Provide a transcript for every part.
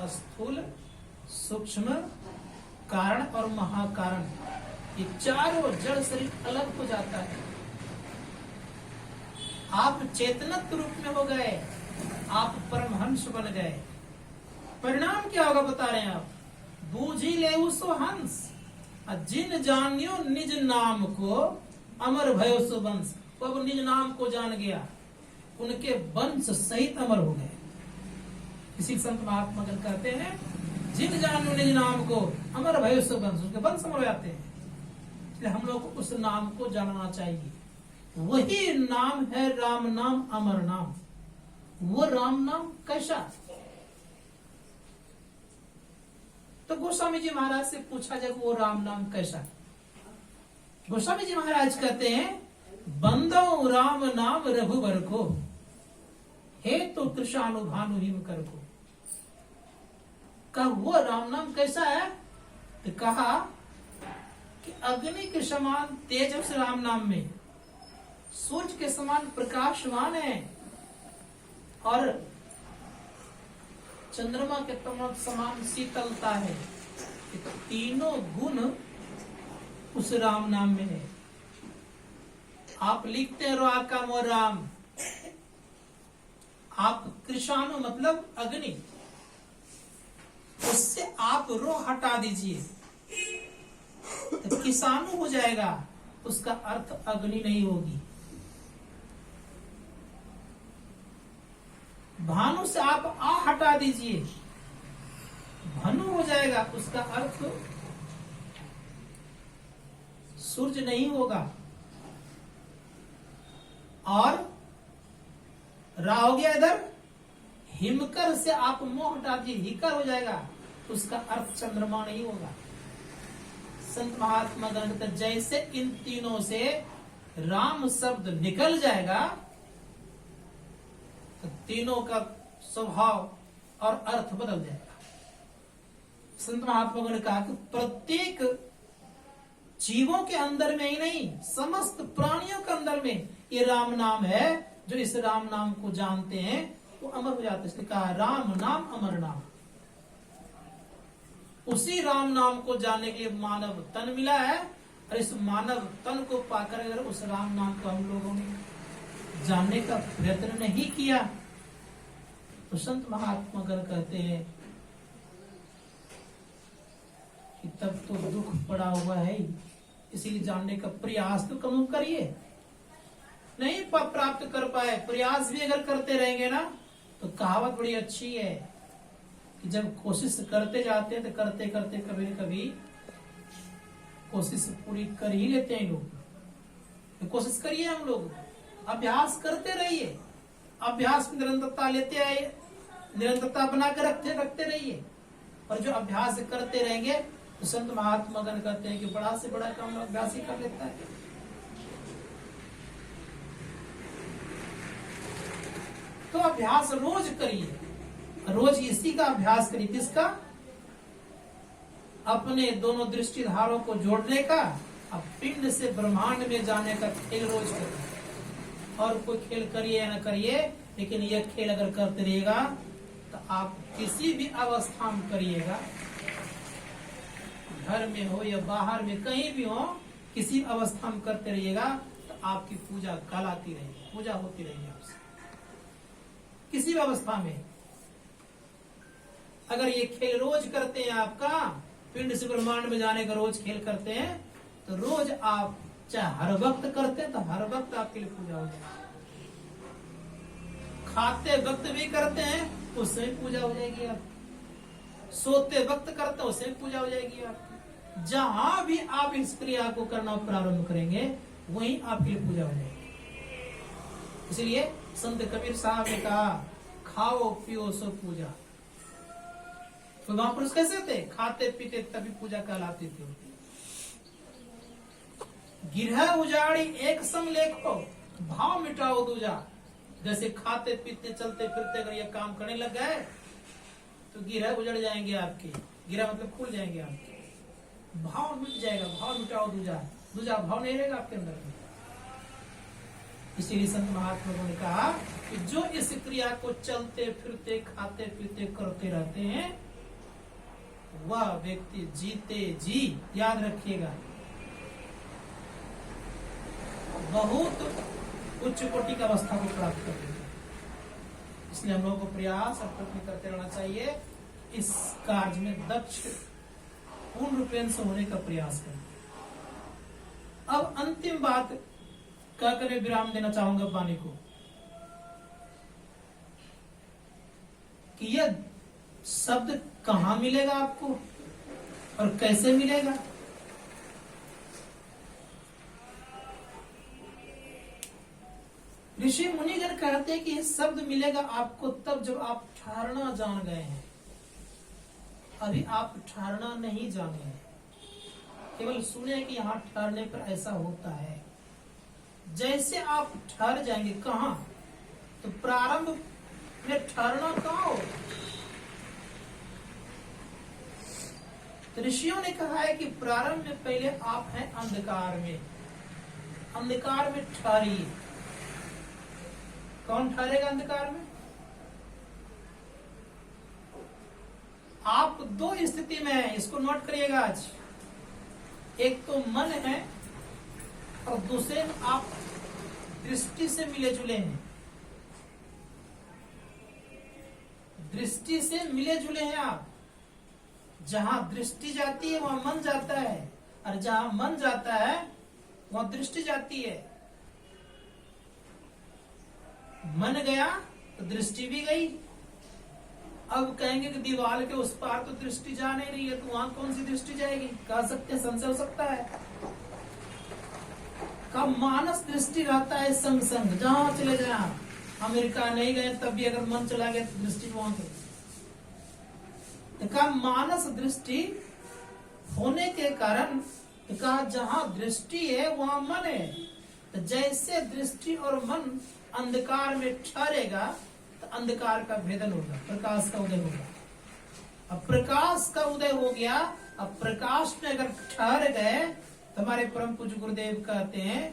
स्थूल, सूक्ष्म, कारण और महाकारण, ये चारों जड़ शरीर अलग हो जाता है। आप चेतनत रूप में हो गए, आप परमहंस बन गए। परिणाम क्या होगा बता रहे हैं आप? बूझी ले सो हंस, जिन जानियो निज नाम को, अमर भयो सो वंश। अब निज नाम को जान गया, उनके वंश सहित अमर हो गए। इसी संत महात्मा गण कहते हैं, जिन जानियो निज नाम को, अमर भयो सो वंश, उनके वंश अमर हो जाते हैं। इसलिए हम लोग को उस नाम को जानना चाहिए। वही नाम है राम नाम, अमर नाम। वो राम नाम कैसा? तो गोस्वामी जी महाराज से पूछा जब वो राम नाम कैसा? गोस्वामी जी महाराज कहते हैं, बंदो राम नाम रघुवर को, हे तो कृषाणु भानु हिम कर को। कहा वो राम नाम कैसा है? तो कहा कि अग्नि के समान तेज उस राम नाम में, सूर्य के समान प्रकाशमान है, और चंद्रमा के समान शीतलता है। तीनों गुण उस राम नाम में है। आप लिखते रहो आका मो राम, आप कृषाणु मतलब अग्नि, उससे आप रो हटा दीजिए तो किसानु हो जाएगा, उसका अर्थ अग्नि नहीं होगी। भानु से आप आ हटा दीजिए, भानु हो जाएगा, उसका अर्थ सूर्य नहीं होगा। और रा हो गया इधर, हिमकर से आप मोह हटा दीजिए, हिकर हो जाएगा, उसका अर्थ चंद्रमा नहीं होगा। संत महात्मा गण जैसे इन तीनों से राम शब्द निकल जाएगा तो तीनों का स्वभाव और अर्थ बदल जाएगा। संत महात्मा ने कहा कि प्रत्येक जीवों के अंदर में ही नहीं, समस्त प्राणियों के अंदर में ये राम नाम है। जो इस राम नाम को जानते हैं वो अमर हो जाते हैं। इसलिए कहा राम नाम अमर नाम। उसी राम नाम को जानने के लिए मानव तन मिला है, और इस मानव तन को पाकर अगर उस राम नाम को हम लोगों ने जानने का प्रयत्न नहीं किया तो संत महात्मा गण कहते हैं कि तब तो दुख पड़ा हुआ है। इसीलिए जानने का प्रयास तो कम करिए। नहीं प्राप्त कर पाए, प्रयास भी अगर करते रहेंगे ना, तो कहावत बड़ी अच्छी है कि जब कोशिश करते जाते हैं तो करते करते कभी न कभी कोशिश पूरी कर ही लेते हैं लोग। तो कोशिश करिए, हम लोग अभ्यास करते रहिए, अभ्यास में निरंतरता लेते आइए, निरंतरता बना कर रखते रहिए। और जो अभ्यास करते रहेंगे तो संत महात्मा गण कहते हैं कि बड़ा से बड़ा काम अभ्यास ही कर लेता है। तो अभ्यास रोज करिए, रोज इसी का अभ्यास करिए। किसका? अपने दोनों दृष्टिधारों को जोड़ने का, अब पिंड से ब्रह्मांड में जाने का खेल रोज करिए। और कोई खेल करिए या न करिए, लेकिन यह खेल अगर करते रहेगा तो आप किसी भी अवस्था में करिएगा, घर में हो या बाहर में कहीं भी हो, किसी अवस्था में करते रहिएगा तो आपकी पूजा कहलाती रहेगी, पूजा होती रहेगी आपसे। किसी भी अवस्था में अगर ये खेल रोज करते हैं, आपका पिंड से ब्रह्मांड में जाने का रोज खेल करते हैं, तो रोज आप चाहे हर वक्त करते हैं तो हर वक्त आपके लिए पूजा हो जाएगी। खाते वक्त भी करते हैं उससे भी पूजा हो जाएगी आप। सोते वक्त करते हैं उससे भी पूजा हो जाएगी आप। जहां भी आप इस क्रिया को करना प्रारंभ करेंगे वहीं आपके लिए पूजा हो जाएगी। इसलिए संत कबीर साहब ने कहा, खाओ पियो सो पूजा। तो महापुरुष कैसे थे? खाते पीते तभी पूजा कहलाती थी। गिरह उजाड़ी एक संग लेखो, भाव मिटाओ दूजा। जैसे खाते पीते चलते फिरते अगर ये काम करने लग गए तो गिरह उजड़ जाएंगे आपके। गिरह मतलब खुल जाएंगे आपके, भाव मिट जाएगा। भाव मिटाओ दूजा, दूजा भाव नहीं रहेगा आपके अंदर में। इसीलिए संत महात्मा ने कहा कि जो इस क्रिया को चलते फिरते खाते पीते करते रहते हैं वह व्यक्ति जीते जी, याद रखिएगा, बहुत उच्च कोटि की अवस्था को प्राप्त कर लेगा। इसलिए हम लोगों को प्रयास और प्रयत्न करते रहना चाहिए, इस कार्य में दक्ष पूर्ण रूपेण से होने का प्रयास करें। अब अंतिम बात कहकर मैं विराम देना चाहूंगा वाणी को, कि यह शब्द कहां मिलेगा आपको और कैसे मिलेगा। ऋषि मुनिगण कहते हैं कि यह शब्द मिलेगा आपको तब जब आप ठहरना जान गए हैं। अभी आप ठहरना नहीं जाने हैं, केवल सुने कि यहाँ ठहरने पर ऐसा होता है। जैसे आप ठहर जाएंगे, कहाँ, तो प्रारंभ में ठहरना कहाँ हो। तो ऋषियों ने कहा है कि प्रारंभ में पहले आप हैं अंधकार में, अंधकार में ठहरिए। कौन ठहरेगा अंधकार में? आप दो स्थिति में हैं, इसको नोट करिएगा आज। एक तो मन है और दूसरे आप दृष्टि से मिले जुले हैं। दृष्टि से मिले जुले हैं आप। जहां दृष्टि जाती है वहां मन जाता है, और जहां मन जाता है वहां दृष्टि जाती है। मन गया तो दृष्टि भी गई। अब कहेंगे कि दीवार के उस पार तो दृष्टि जा नहीं रही है, तो वहां कौन सी दृष्टि जाएगी? कह सकते हैं, संशय हो सकता है। कब मानस दृष्टि रहता है संग संग, जहां चले जाए आप। अमेरिका नहीं गए तब भी अगर मन चला गया तो दृष्टि वहां गई। कहा मानस दृष्टि होने के कारण, कहा जहां दृष्टि है वहां मन है। तो जैसे दृष्टि और मन अंधकार में ठहरेगा तो अंधकार का भेदन होगा, प्रकाश का उदय होगा। अब प्रकाश का उदय हो गया, अब प्रकाश में अगर ठहर गए तो हमारे परम पूज्य गुरुदेव कहते हैं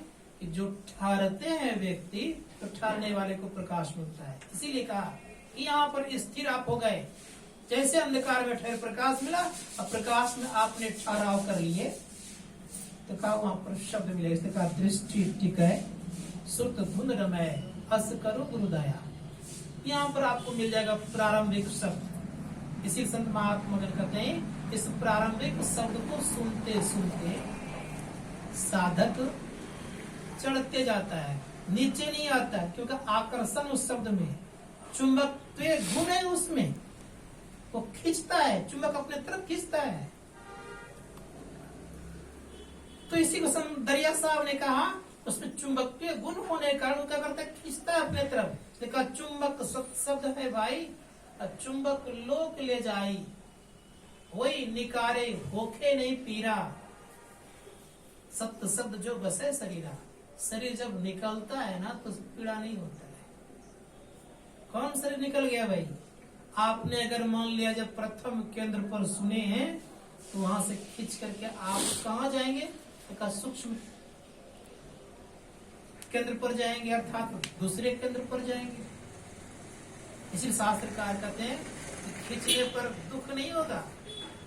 कि जो ठहरते हैं व्यक्ति, तो ठहरने वाले को प्रकाश मिलता है। इसीलिए कहा कि यहाँ पर स्थिर आप हो गए। जैसे अंधकार में ठहर प्रकाश मिला, अब प्रकाश में आपने ठहराव कर लिए, तो कहा वहां पर शब्द मिलेगा। इसने कहा दृष्टि टिकै सुत धुंध रमय अस करो गुरुदया। यहाँ पर आपको मिल जाएगा प्रारंभिक शब्द। इसी संत महात्मा कहते हैं, इस प्रारंभिक शब्द को सुनते सुनते साधक चढ़ते जाता है, नीचे नहीं आता, क्योंकि आकर्षण उस शब्द में, चुंबकत्व गुण है उसमें, वो खींचता है, चुंबक अपने तरफ खींचता है। तो इसी को दरिया साहब ने कहा, उसमें चुंबकीय गुण होने के कारण क्या करता है, खींचता है अपने तरफ। देखा चुंबक शब्द है भाई, चुंबक लोक ले जाई, वही निकारे होखे नहीं पीरा, सत्य शब्द जो बसे शरीरा। शरीर जब निकलता है ना तो पीड़ा नहीं होता है। कौन शरीर निकल गया भाई? आपने अगर मान लिया जब प्रथम केंद्र पर सुने हैं तो वहां से खींच करके आप कहा जाएंगे, तो सूक्ष्म केंद्र पर जाएंगे, अर्थात दूसरे केंद्र पर जाएंगे। इसलिए शास्त्रकार कहते हैं कि खींचने पर दुख नहीं होगा,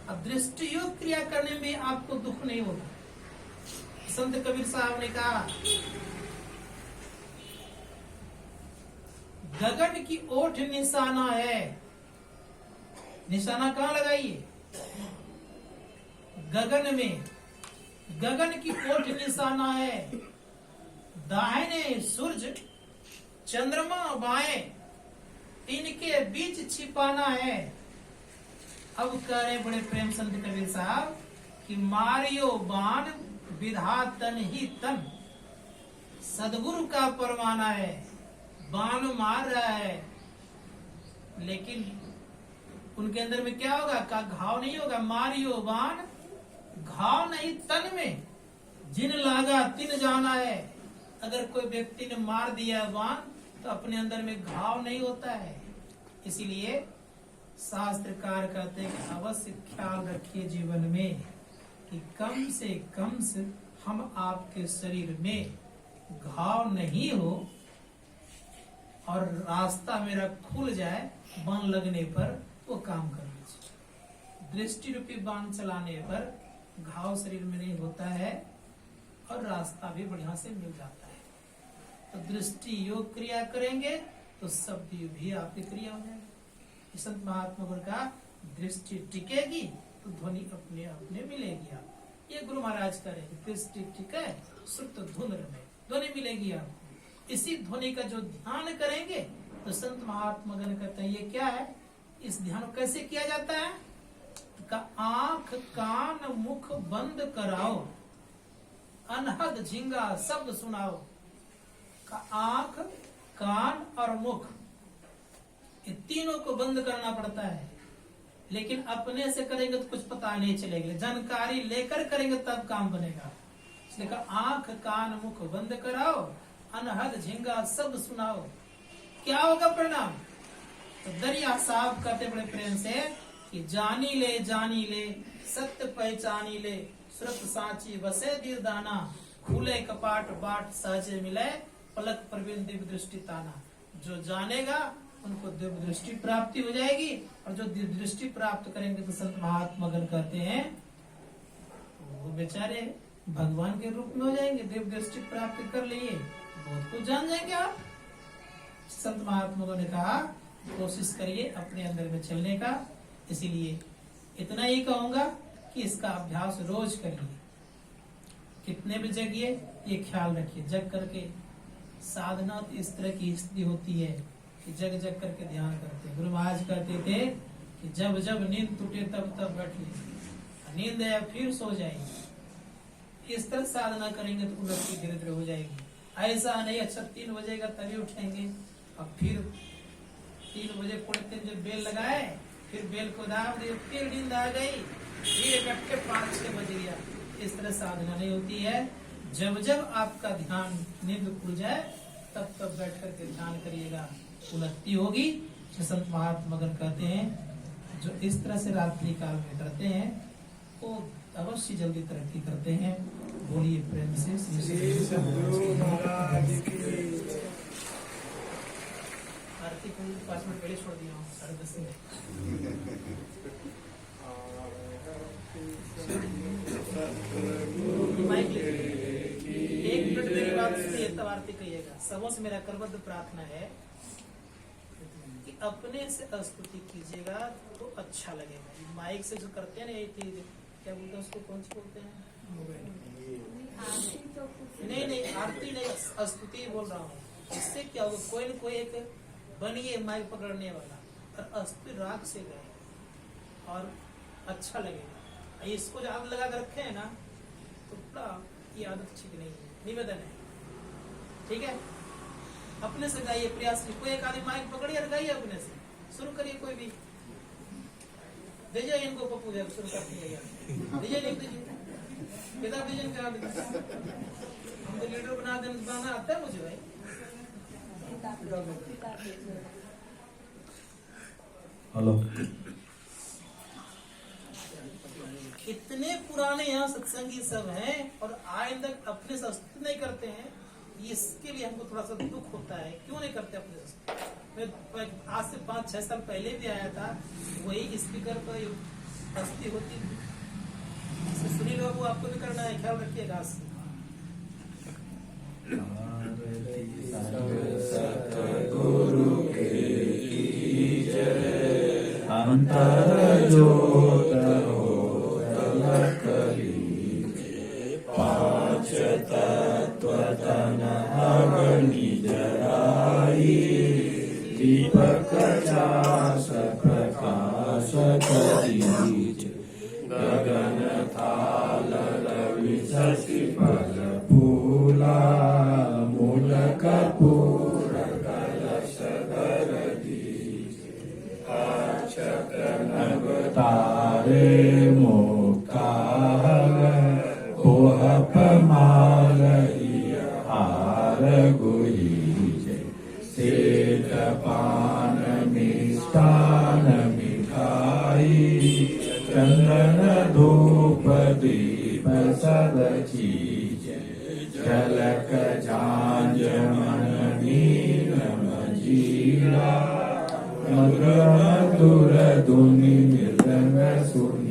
अब दृष्टि योग क्रिया करने में आपको दुख नहीं होगा। संत कबीर साहब ने कहा, गगन की ओठ निशाना है। निशाना कहाँ लगाइए? गगन में। गगन की ओठ निशाना है, दाहिने सूरज चंद्रमा बाएं, इनके बीच छिपाना है। अब कह रहे बड़े प्रेम संत कबीर साहब कि मारियो बाण विधातन ही तन, सदगुरु का परवाना है। बाण मार रहा है लेकिन उनके अंदर में क्या होगा? का घाव नहीं होगा। मारियो बाण, घाव नहीं तन में, जिन लागा तिन जाना है। अगर कोई व्यक्ति ने मार दिया बाण तो अपने अंदर में घाव नहीं होता है। इसीलिए शास्त्रकार कहते हैं कि अवश्य ख्याल रखिए जीवन में कि कम से हम आपके शरीर में घाव नहीं हो और रास्ता मेरा खुल जाए, बन लगने पर वो काम कर लीजिए। दृष्टि रूपी बाण चलाने पर घाव शरीर में नहीं होता है और रास्ता भी बढ़िया से मिल जाता है। तो दृष्टि योग क्रिया करेंगे तो शब्द योग भी आपकी क्रिया हो जाएगी। संत महात्मा का दृष्टि टिकेगी तो ध्वनि अपने अपने मिलेगी। आप ये गुरु महाराज करेंगे, दृष्टि टिके सुप्त धुंध में ध्वनि मिलेगी आपको। इसी ध्वनि का जो ध्यान करेंगे तो संत महात्मा गण कहते हैं ये क्या है, इस ध्यान को कैसे किया जाता है का आंख कान मुख बंद कराओ, अनहद झिंगा शब्द सुनाओ। का आंख कान और मुख ये तीनों को बंद करना पड़ता है, लेकिन अपने से करेंगे तो कुछ पता नहीं चलेगा, जानकारी लेकर करेंगे तब काम बनेगा। इसलिए कहा आंख कान मुख बंद कराओ, अनहद झिंगा शब्द सुनाओ। क्या होगा परिणाम? तो दरिया साहब कहते बड़े प्रेम से कि जानी ले सत्य पहचानी ले, श्रुत साची बसे दीर दाना, खुले कपाट बाट सहजे मिले, पलक प्रवीण दिव्य दृष्टि ताना। जो जानेगा उनको दिव्य दृष्टि प्राप्ति हो जाएगी, और जो दिव्य दृष्टि प्राप्त करेंगे तो संत महात्मा गण कहते हैं वो बेचारे भगवान के रूप में हो जाएंगे। दिव्य दृष्टि प्राप्त कर लिए बहुत कुछ जान जाएंगे आप। संत महात्मा ने कहा कोशिश करिए अपने अंदर में चलने का। इसीलिए इतना ही कहूंगा कि इसका अभ्यास रोज करिए। कितने भी जगिए ये ख्याल रखिए, जग करके साधना इस तरह की स्थिति होती है कि जग जग करके ध्यान करते। गुरु महाराज कहते थे कि जब जब नींद टूटे तब तब बैठ लीजिए, नींद आया फिर सो जाएगी। इस तरह साधना करेंगे तो उन्नति धीरे धीरे हो जाएगी। ऐसा नहीं अच्छा 3 बजेगा तभी उठेंगे और फिर 3 बजे पड़ते जब बेल लगाए फिर बेल को दाब दिए, फिर नींद आ गई, फिर इकट्ठे 5-6 बज गया। इस तरह साधना नहीं होती है। जब जब आपका ध्यान नींद खुल जाए तब तब बैठ करके ध्यान करिएगा, उन्नति होगी। संत महात्मा गण कहते हैं जो इस तरह से रात्रि काल में करते हैं वो अवश्य जल्दी तरक्की करते हैं। बोलिए प्रेम से श्री आरती को 5 मिनट पहले छोड़ दिया हूँ, 10:30 में। माइक लीजिए, 1 मिनट मेरी बात सुनिए तब आरती कहिएगा। सबों से मेरा करबद्ध प्रार्थना है कि अपने से स्तुति कीजिएगा तो अच्छा लगेगा। माइक से जो करते हैं ना ये क्या बोलते हैं उसको, कौन सी बोलते हैं? नहीं आरती नहीं, स्तुति बोल रहा हूँ। इससे क्या होगा, कोई न कोई एक बनिए माइक पकड़ने वाला और अस्तु राग से गए और अच्छा लगेगा। इसको जो आदत लगा कर रखे है ना तो पूरा ये आदत ठीक नहीं है। निवेदन है, ठीक है? अपने से गाइए, प्रयास कीजिए। कोई एक आदमी माइक पकड़िए और गाइए, अपने से शुरू करिए। कोई भी दीजिए इनको पप्पू जब शुरू करती है, दीजिए लिख दीजिए, पिता विजन करा दीजिए। हमको लीडर बनाना आता है मुझे भाई। हेलो, इतने पुराने यहाँ सत्संगी सब हैं और आज तक अपने से स्तुति नहीं करते हैं। इसके लिए हमको थोड़ा सा दुख होता है, क्यों नहीं करते अपने से। मैं आज से 5-6 साल पहले भी आया था, वही स्पीकर पर स्तुति होती थी। सुनील बाबू आपको भी करना है, ख्याल रखिएगा। सतगुरु की जय, अंतर ज्योत हो तलक लीजिए, 5 तत्व तन अग्नि जलाई, दीपक चास प्रकाश दीजिए, गगन थाल रवि शशि फल फूला, मूल कपूर कलश धर दीजिए, अक्षत नभ तारे मुक्तार, पोहप माल हार गुहीजे, सेठ पान मिष्टान मिठाई, चंदन धूप दीप सब चीजे, झलक झांझ मन नील मजीरा, मधुर मधुर धुनि मृदंग सुन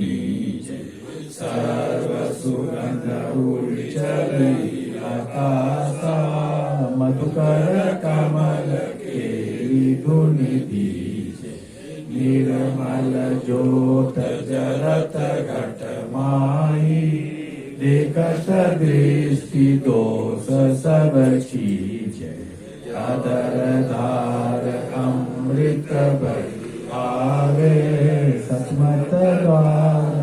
ज्योत जलत घट माही देखत दृष्टि दोष सब चीजे अदर धार अमृत भरी आवे सतमत द्वार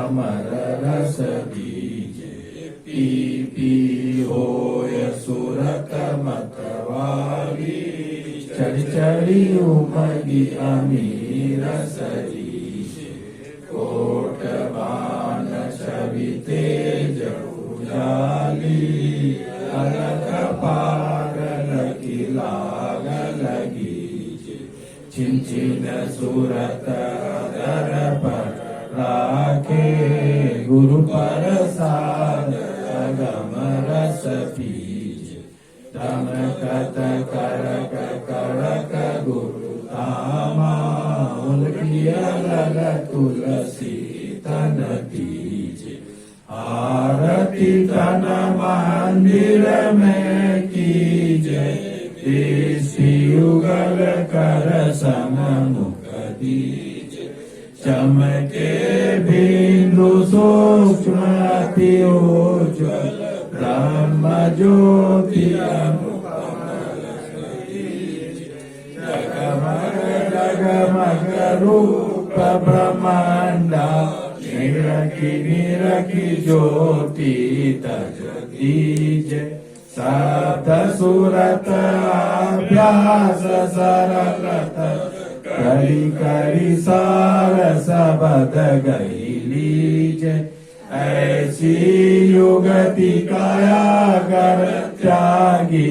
अमर रस बीजे पी पी होय सुरत मतवाली चढ़ चढ़ी उमगी अमीर सरीजे कोट बाण छवि तेज उजाली अलग पागल की लाग लगी चिंचिन सूरत दर पर राखे गुरु प्रसाद अगम रस पीज दमकत करक करक गुरु तामा उलकिया लग तुलसी तन तीज आरती तन मंदिर में कीजे युगल कर सममुख दीज चमके बिंदु सूक्ष्म अति उज्ज्वल ब्रह्म ज्योति जगमग जगमग रूप ब्रह्मांडा निरखी ज्योति तज दीज सप्त सूरत अभ्यास सरलत करी करी सार सबद गई लीज ऐसी युगति काया कर त्यागी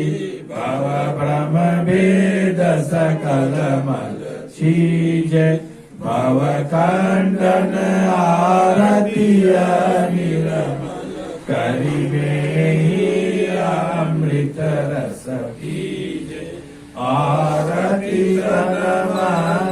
भव ब्रह्म वेद सकल मल शीज भव खंडन आरती निर्मल करिबे अमृत रस पीजे आरती तन